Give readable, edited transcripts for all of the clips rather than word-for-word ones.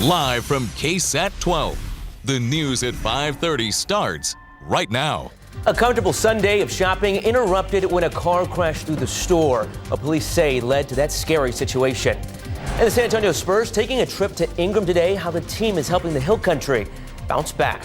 Live from KSAT 12, the news at 5:30 starts right now. A comfortable Sunday of shopping interrupted when a car crashed through the store. What police say led to that scary situation. And the San Antonio Spurs taking a trip to Ingram today, how the team is helping the Hill Country bounce back.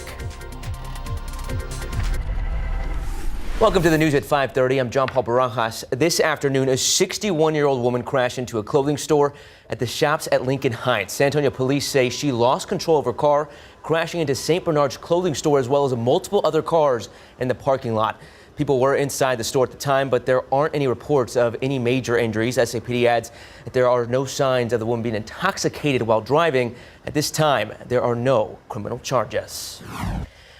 Welcome to the news at 5:30. I'm John Paul Barajas. This afternoon, a 61-year-old woman crashed into a clothing store at the Shops at Lincoln Heights. San Antonio police say she lost control of her car, crashing into St. Bernard's clothing store as well as multiple other cars in the parking lot. People were inside the store at the time, but there aren't any reports of any major injuries. SAPD adds that there are no signs of the woman being intoxicated while driving. At this time, there are no criminal charges.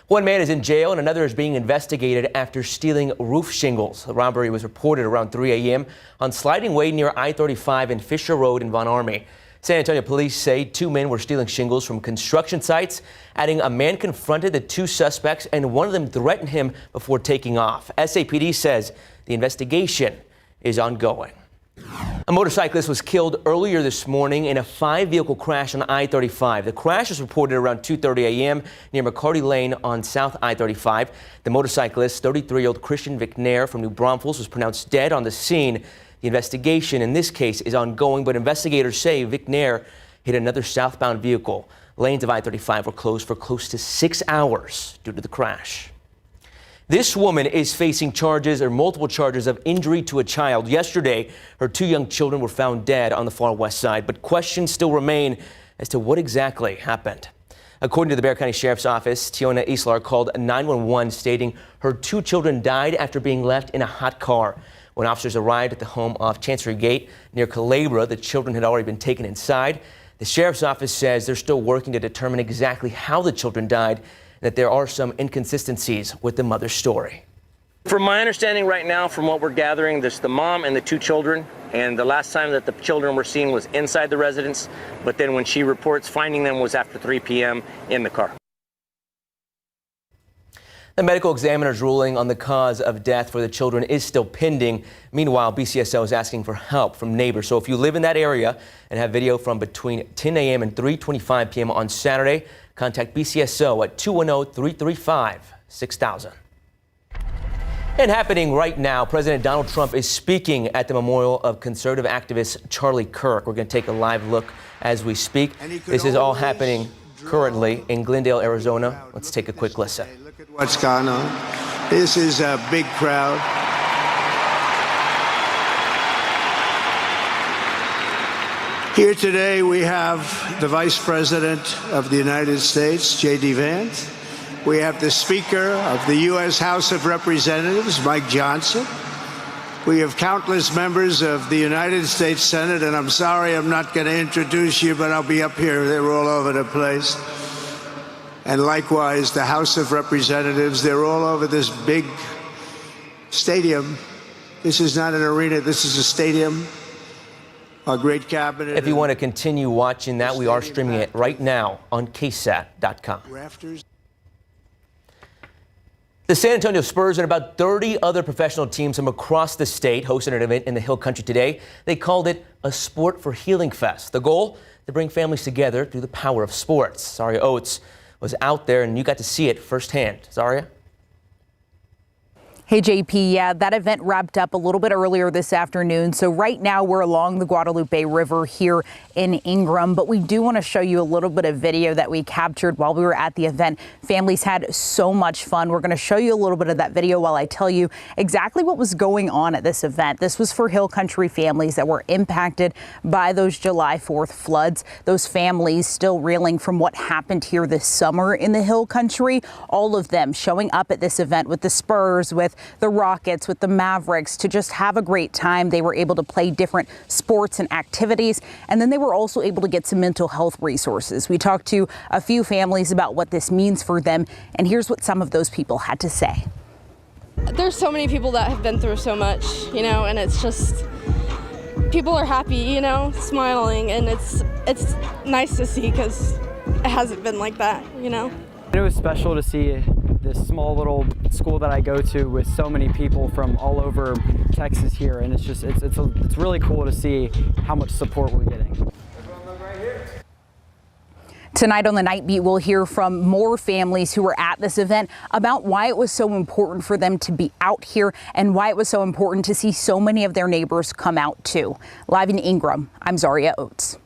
One man is in jail and another is being investigated after stealing roof shingles. The robbery was reported around 3 a.m. on Sliding Way near I-35 and Fisher Road in Von Army. San Antonio police say 2 men were stealing shingles from construction sites, adding a man confronted the 2 suspects and one of them threatened him before taking off. SAPD says the investigation is ongoing. A motorcyclist was killed earlier this morning in a 5-vehicle crash on I-35. The crash was reported around 2:30 a.m. near McCarty Lane on South I-35. The motorcyclist, 33-year-old Christian Vicnair from New Braunfels, was pronounced dead on the scene. The investigation in this case is ongoing, but investigators say Vicnair hit another southbound vehicle. Lanes of I-35 were closed for close to 6 hours due to the crash. This woman is facing multiple charges of injury to a child. Yesterday, her 2 young children were found dead on the far west side, but questions still remain as to what exactly happened. According to the Bexar County Sheriff's Office, Tiona Islar called 911 stating her 2 children died after being left in a hot car. When officers arrived at the home off Chancery Gate near Culebra, the children had already been taken inside. The Sheriff's Office says they're still working to determine exactly how the children died, that there are some inconsistencies with the mother's story. From my understanding right now, from what we're gathering, there's the mom and the 2 children, and the last time that the children were seen was inside the residence, but then when she reports finding them was after 3 p.m. in the car. The medical examiner's ruling on the cause of death for the children is still pending. Meanwhile, BCSO is asking for help from neighbors. So if you live in that area and have video from between 10 a.m. and 3:25 p.m. on Saturday, contact BCSO at 210-335-6000. And happening right now, President Donald Trump is speaking at the memorial of conservative activist Charlie Kirk. We're going to take a live look as we speak. This is all happening currently in Glendale, Arizona. Let's take a quick listen. Look at what's gone on. This is a big crowd. Here today we have the Vice President of the United States, J.D. Vance. We have the Speaker of the U.S. House of Representatives, Mike Johnson. We have countless members of the United States Senate, and I'm sorry I'm not going to introduce you, but I'll be up here. They're all over the place. And likewise, the House of Representatives, they're all over this big stadium. This is not an arena, this is a stadium. Our great cabinet. If you want to continue watching that, we are streaming it right now on KSAT.com. The San Antonio Spurs and about 30 other professional teams from across the state hosted an event in the Hill Country today. They called it a Sport for Healing Fest. The goal? To bring families together through the power of sports. Zaria Oates was out there and you got to see it firsthand. Zaria? Hey, JP, yeah, that event wrapped up a little bit earlier this afternoon. So right now we're along the Guadalupe River here in Ingram, but we do want to show you a little bit of video that we captured while we were at the event. Families had so much fun. We're going to show you a little bit of that video while I tell you exactly what was going on at this event. This was for Hill Country families that were impacted by those July 4th floods. Those families still reeling from what happened here this summer in the Hill Country. All of them showing up at this event with the Spurs, with the Rockets, with the Mavericks, to just have a great time. They were able to play different sports and activities, and then they were also able to get some mental health resources. We talked to a few families about what this means for them, and here's what some of those people had to say. There's so many people that have been through so much, and it's just, people are happy, smiling, and it's nice to see because it hasn't been like that, It was special to see this small little school that I go to with so many people from all over Texas here, and it's really cool to see how much support we're getting. Tonight on the Night Beat, we'll hear from more families who were at this event about why it was so important for them to be out here and why it was so important to see so many of their neighbors come out too. Live in Ingram, I'm Zaria Oates.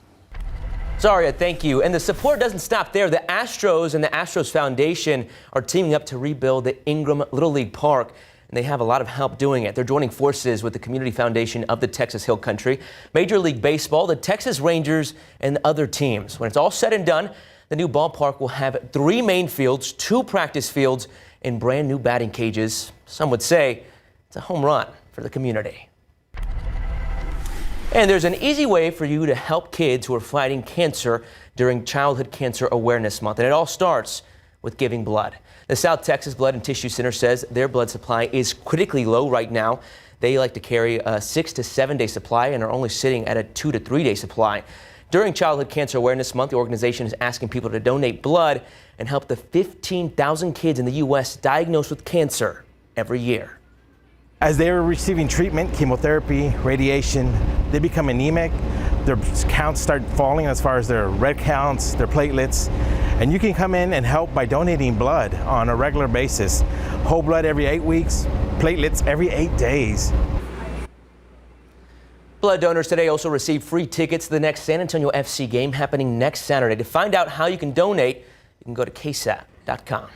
Zaria, thank you. And the support doesn't stop there. The Astros and the Astros Foundation are teaming up to rebuild the Ingram Little League Park. And they have a lot of help doing it. They're joining forces with the Community Foundation of the Texas Hill Country, Major League Baseball, the Texas Rangers, and other teams. When it's all said and done, the new ballpark will have 3 main fields, 2 practice fields, and brand new batting cages. Some would say it's a home run for the community. And there's an easy way for you to help kids who are fighting cancer during Childhood Cancer Awareness Month. And it all starts with giving blood. The South Texas Blood and Tissue Center says their blood supply is critically low right now. They like to carry a 6 to 7 day supply and are only sitting at a 2 to 3 day supply. During Childhood Cancer Awareness Month, the organization is asking people to donate blood and help the 15,000 kids in the U.S. diagnosed with cancer every year. As they are receiving treatment, chemotherapy, radiation, they become anemic. Their counts start falling as far as their red counts, their platelets. And you can come in and help by donating blood on a regular basis. Whole blood every 8 weeks, platelets every 8 days. Blood donors today also receive free tickets to the next San Antonio FC game happening next Saturday. To find out how you can donate, you can go to KSAT.com.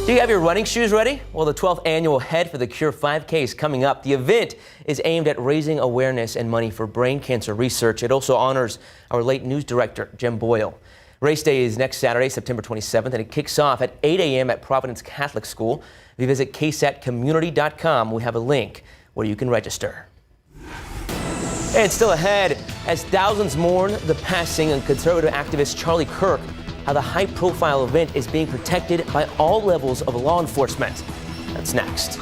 Do you have your running shoes ready? Well, the 12th annual Head for the Cure 5K is coming up. The event is aimed at raising awareness and money for brain cancer research. It also honors our late news director, Jim Boyle. Race day is next Saturday, September 27th, and it kicks off at 8 a.m. at Providence Catholic School. If you visit KSATcommunity.com, we have a link where you can register. And still ahead, as thousands mourn the passing of conservative activist Charlie Kirk, how the high-profile event is being protected by all levels of law enforcement. That's next.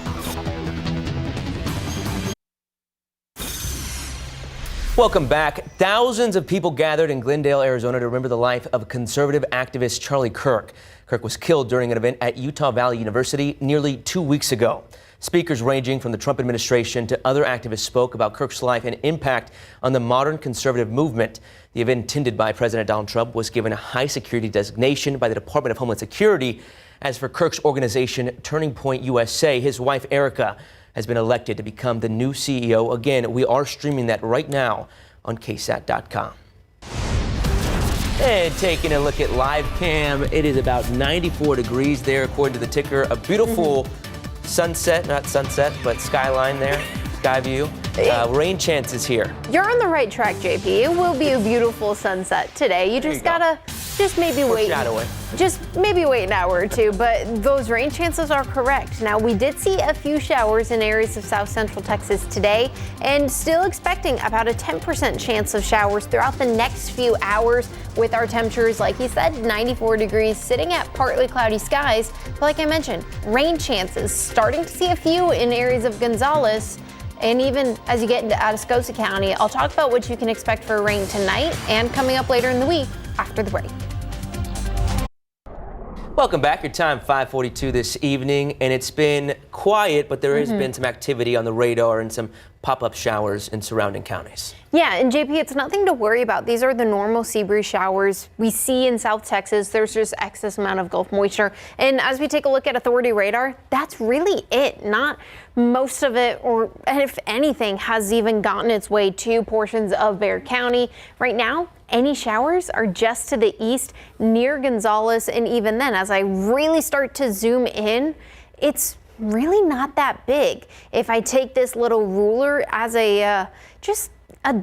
Welcome back. Thousands of people gathered in Glendale, Arizona to remember the life of conservative activist Charlie Kirk. Kirk was killed during an event at Utah Valley University nearly 2 weeks ago. Speakers ranging from the Trump administration to other activists spoke about Kirk's life and impact on the modern conservative movement. The event attended by President Donald Trump was given a high security designation by the Department of Homeland Security. As for Kirk's organization, Turning Point USA, his wife Erica has been elected to become the new CEO. Again, we are streaming that right now on KSAT.com. And taking a look at live cam, it is about 94 degrees there according to the ticker. A beautiful sunset, not sunset, but skyline there, sky view. Rain chances here. You're on the right track, JP. It will be a beautiful sunset today. You just gotta maybe wait an hour or two, but those rain chances are correct. Now, we did see a few showers in areas of south central Texas today, and still expecting about a 10% chance of showers throughout the next few hours, with our temperatures, like he said, 94 degrees, sitting at partly cloudy skies. But like I mentioned, rain chances, starting to see a few in areas of Gonzales. And even as you get into Atascosa County, I'll talk about what you can expect for rain tonight and coming up later in the week after the break. Welcome back. Your time 5:42 this evening, and it's been quiet, but there has been some activity on the radar and some pop-up showers in surrounding counties. Yeah, and JP, it's nothing to worry about. These are the normal sea breeze showers we see in South Texas. There's just excess amount of Gulf moisture. And as we take a look at authority radar, that's really it. Not most of it, or if anything, has even gotten its way to portions of Bexar County. Right now, any showers are just to the east near Gonzales. And even then, as I really start to zoom in, it's really not that big. If I take this little ruler as just a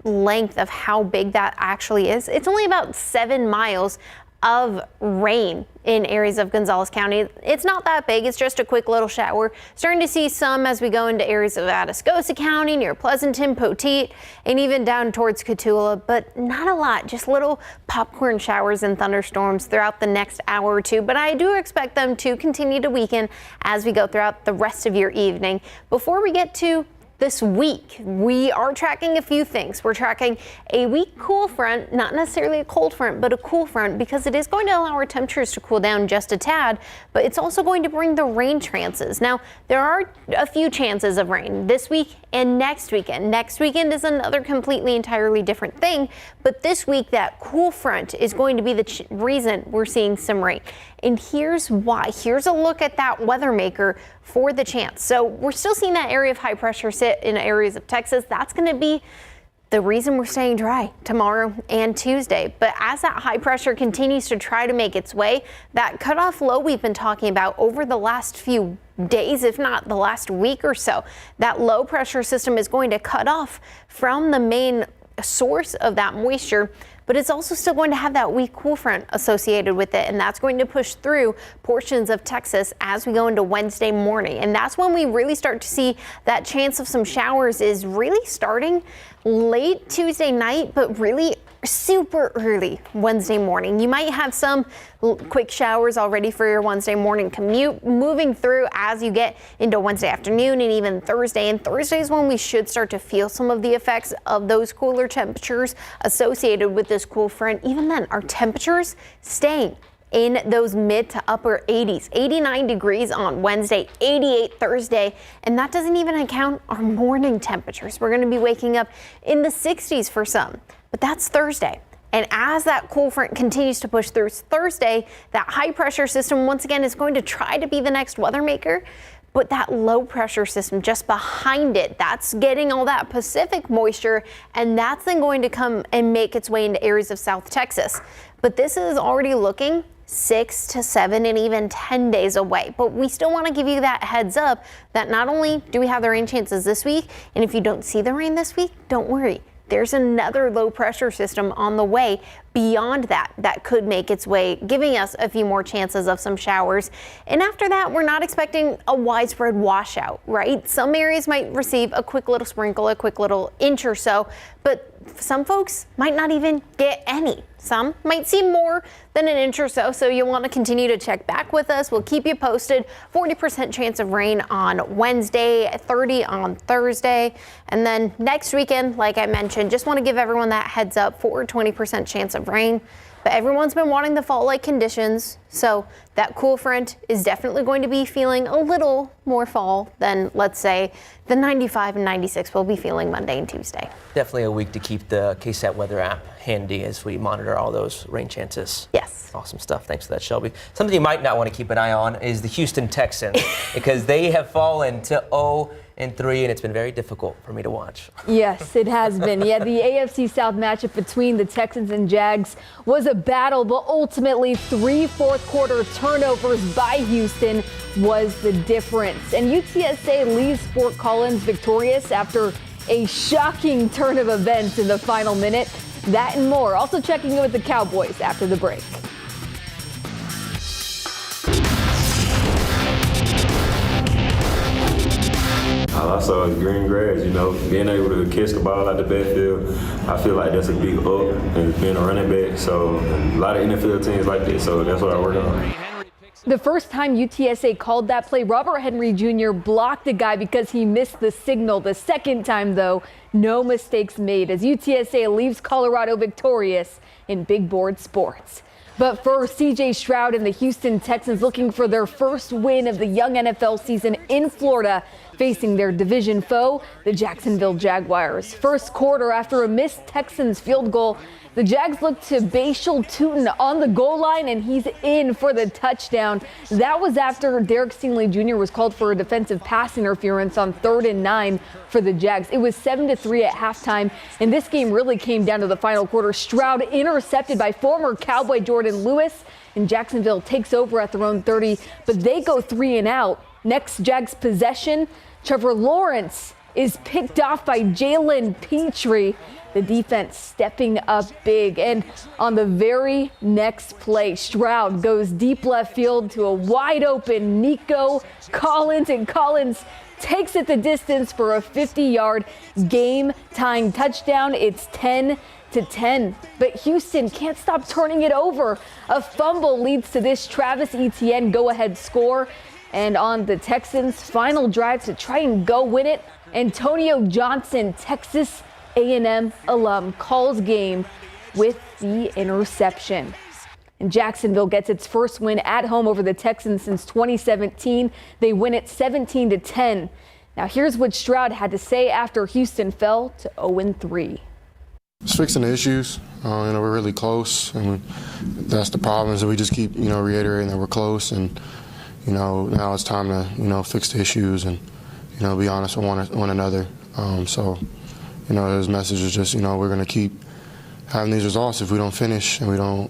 length of how big that actually is, it's only about 7 miles of rain in areas of Gonzales County. It's not that big. It's just a quick little shower. Starting to see some as we go into areas of Atascosa County, near Pleasanton, Poteet, and even down towards Cotulla, but not a lot. Just little popcorn showers and thunderstorms throughout the next hour or two. But I do expect them to continue to weaken as we go throughout the rest of your evening. Before we get to this week, we are tracking a few things. We're tracking a weak cool front, not necessarily a cold front, but a cool front, because it is going to allow our temperatures to cool down just a tad, but it's also going to bring the rain chances. Now, there are a few chances of rain this week and next weekend. Next weekend is another completely entirely different thing, but this week that cool front is going to be the reason we're seeing some rain. And here's why. Here's a look at that weather maker for the chance. So we're still seeing that area of high pressure sit in areas of Texas. That's going to be the reason we're staying dry tomorrow and Tuesday. But as that high pressure continues to try to make its way, that cutoff low we've been talking about over the last few days, if not the last week or so, that low pressure system is going to cut off from the main source of that moisture, but it's also still going to have that weak cool front associated with it, and that's going to push through portions of Texas as we go into Wednesday morning. And that's when we really start to see that chance of some showers is really starting late Tuesday night, but really super early Wednesday morning. You might have some quick showers already for your Wednesday morning commute moving through as you get into Wednesday afternoon and even Thursday. And Thursday is when we should start to feel some of the effects of those cooler temperatures associated with this cool front. Even then, our temperatures staying in those mid to upper 80s, 89 degrees on Wednesday, 88 Thursday, and that doesn't even account our morning temperatures. We're going to be waking up in the 60s for some, but that's Thursday. And as that cool front continues to push through Thursday, that high pressure system once again is going to try to be the next weather maker. But that low pressure system just behind it, that's getting all that Pacific moisture, and that's then going to come and make its way into areas of South Texas. But this is already looking 6 to 7 and even 10 days away. But we still want to give you that heads up that not only do we have the rain chances this week, and if you don't see the rain this week, don't worry. There's another low pressure system on the way beyond that could make its way, giving us a few more chances of some showers. And after that, we're not expecting a widespread washout, right? Some areas might receive a quick little sprinkle, a quick little inch or so, but some folks might not even get any. Some might see more than an inch or so, so you'll want to continue to check back with us. We'll keep you posted. 40% chance of rain on Wednesday, 30 on Thursday, and then next weekend, like I mentioned, just want to give everyone that heads up for 20% chance of rain. But everyone's been wanting the fall-like conditions, so that cool front is definitely going to be feeling a little more fall than, let's say, the 95 and 96 we'll be feeling Monday and Tuesday. Definitely a week to keep the KSAT weather app handy as we monitor all those rain chances. Yes. Awesome stuff. Thanks for that, Shelby. Something you might not want to keep an eye on is the Houston Texans because they have fallen to 0-3, and it's been very difficult for me to watch. Yes, it has been. Yeah, the AFC South matchup between the Texans and Jags was a battle, but ultimately 3 fourth-quarter turnovers by Houston was the difference. And UTSA leaves Fort Collins victorious after a shocking turn of events in the final minute. That and more. Also checking in with the Cowboys after the break. All I saw is green grass, being able to catch the ball out the backfield. I feel like that's a big up, and being a running back. So a lot of NFL teams like this, so that's what I work on. The first time UTSA called that play, Robert Henry Jr. blocked the guy because he missed the signal. The second time, though, no mistakes made as UTSA leaves Colorado victorious in big board sports. But for C.J. Stroud and the Houston Texans looking for their first win of the young NFL season in Florida, facing their division foe, the Jacksonville Jaguars. First quarter, after a missed Texans field goal, the Jags look to Bashal Tutin on the goal line, and he's in for the touchdown. That was after Derek Stingley Jr. was called for a defensive pass interference on 3rd and 9 for the Jags. It was 7-3 at halftime, and this game really came down to the final quarter. Stroud intercepted by former Cowboy Jordan Lewis, and Jacksonville takes over at their own 30, but they go 3 and out. Next Jags possession, Trevor Lawrence is picked off by Jalen Petrie. The defense stepping up big. And on the very next play, Stroud goes deep left field to a wide open Nico Collins, and Collins takes it the distance for a 50-yard game-tying touchdown. It's 10-10. But Houston can't stop turning it over. A fumble leads to this Travis Etienne go-ahead score. And on the Texans' final drive to try and go win it, Antonio Johnson, Texas A&M alum, calls game with the interception. And Jacksonville gets its first win at home over the Texans since 2017. They win it 17-10. Now here's what Stroud had to say after Houston fell to 0-3. Just fixing the issues. We're really close, and that's the problem, is that we just keep, reiterating that we're close, and, now it's time to, fix the issues and, be honest with one another. His message is just, we're going to keep having these results if we don't finish and we don't,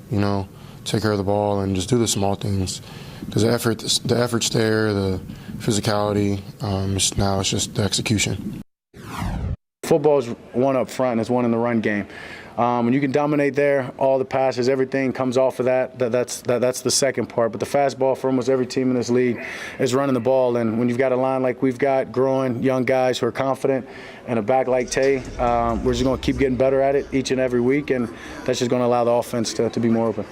take care of the ball and just do the small things. Because the effort's there, the physicality, now it's just the execution. Football is one up front and it's one in the run game. When you can dominate there, all the passes, everything comes off of that's the second part. But the fastball for almost every team in this league is running the ball. And when you've got a line like we've got, growing young guys who are confident, and a back like Tay, we're just going to keep getting better at it each and every week, and that's just going to allow the offense to be more open.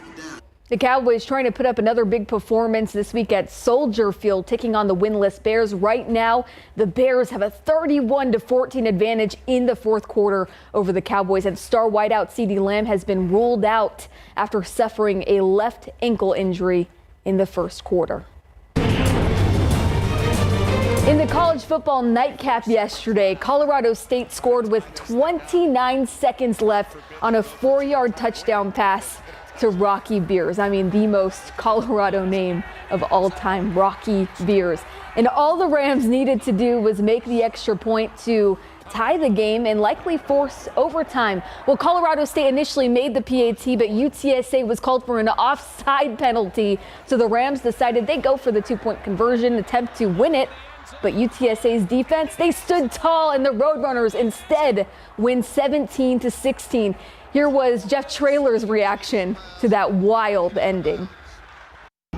The Cowboys trying to put up another big performance this week at Soldier Field, taking on the winless Bears. Right now, the Bears have a 31-14 advantage in the fourth quarter over the Cowboys, and star wideout CeeDee Lamb has been ruled out after suffering a left ankle injury in the first quarter. In the college football nightcap yesterday, Colorado State scored with 29 seconds left on a 4-yard touchdown pass to Rocky Beers. I mean, the most Colorado name of all time, Rocky Beers. And all the Rams needed to do was make the extra point to tie the game and likely force overtime. Well, Colorado State initially made the PAT, but UTSA was called for an offside penalty. So the Rams decided they'd go for the 2-point conversion attempt to win it. But UTSA's defense, they stood tall, and the Roadrunners instead win 17-16. Here was Jeff Traylor's reaction to that wild ending.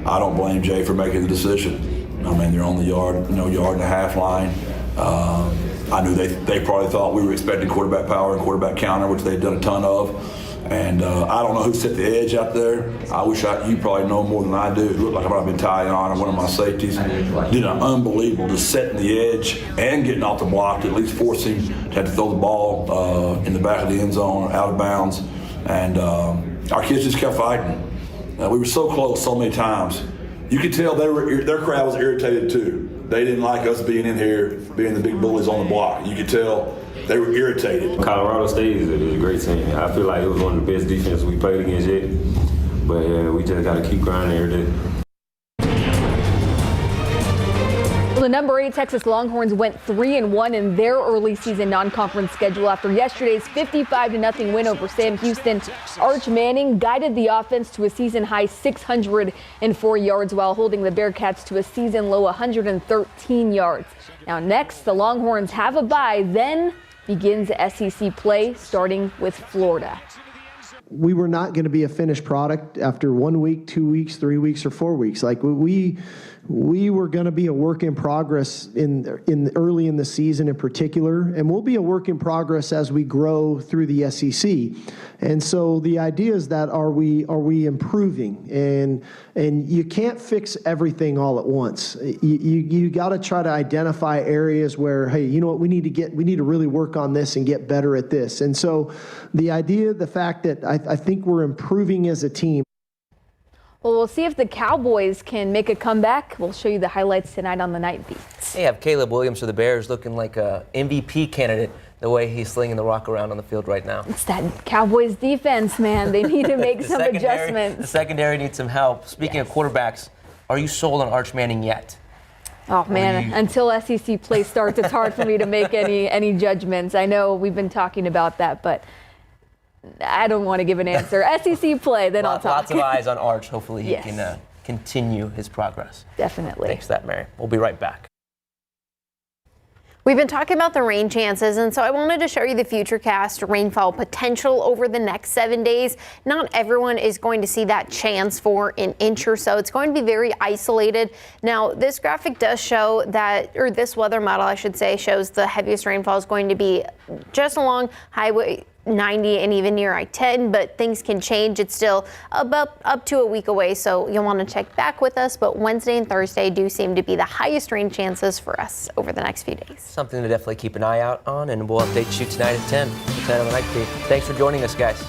I don't blame Jay for making the decision. I mean, they're on the yard and a half line. I knew they probably thought we were expecting quarterback power and quarterback counter, which they've done a ton of. And I don't know who set the edge out there. I wish you probably know more than I do. It looked like I might have been Ty on, or one of my safeties. Did an unbelievable just setting the edge and getting off the block to at least force him to have to throw the ball in the back of the end zone, out of bounds. And our kids just kept fighting. We were so close so many times. You could tell their crowd was irritated too. They didn't like us being in here, being the big bullies on the block. You could tell they were irritated. Colorado State is a great team. I feel like it was one of the best defenses we played against yet. But we just got to keep grinding every day. Well, the number 8 Texas Longhorns went 3-1 in their early season non-conference schedule after yesterday's 55-0 win over Sam Houston. Arch Manning guided the offense to a season-high 604 yards while holding the Bearcats to a season-low 113 yards. Now next, the Longhorns have a bye, then begins SEC play, starting with Florida. We were not going to be a finished product after 1 week, 2 weeks, 3 weeks, or 4 weeks. Like we were going to be a work in progress in early in the season in particular, and we'll be a work in progress as we grow through the SEC. And so the idea is that are we improving? And you can't fix everything all at once. You got to try to identify areas where, hey, you know what, we need to really work on this and get better at this. And so the idea, the fact that I think we're improving as a team. Well, we'll see if the Cowboys can make a comeback. We'll show you the highlights tonight on the Night Beats. They have Caleb Williams for the Bears looking like a MVP candidate the way he's slinging the rock around on the field right now. It's that Cowboys defense, man. They need to make some adjustments. The secondary needs some help. Speaking of quarterbacks, are you sold on Arch Manning yet? Oh, man, until SEC play starts, it's hard for me to make any judgments. I know we've been talking about that, but I don't want to give an answer. SEC play, then I'll talk. Lots of eyes on Arch. Hopefully he can continue his progress. Definitely. Thanks for that, Mary. We'll be right back. We've been talking about the rain chances, and so I wanted to show you the futurecast rainfall potential over the next 7 days. Not everyone is going to see that chance for an inch or so. It's going to be very isolated. Now, this graphic does show that, or this weather model, I should say, shows the heaviest rainfall is going to be just along Highway 90 and even near I-10, but things can change. It's still up to a week away, so you'll want to check back with us. But Wednesday and Thursday do seem to be the highest rain chances for us over the next few days. Something to definitely keep an eye out on, and we'll update you tonight at 10 on the night feed. Thanks for joining us, guys.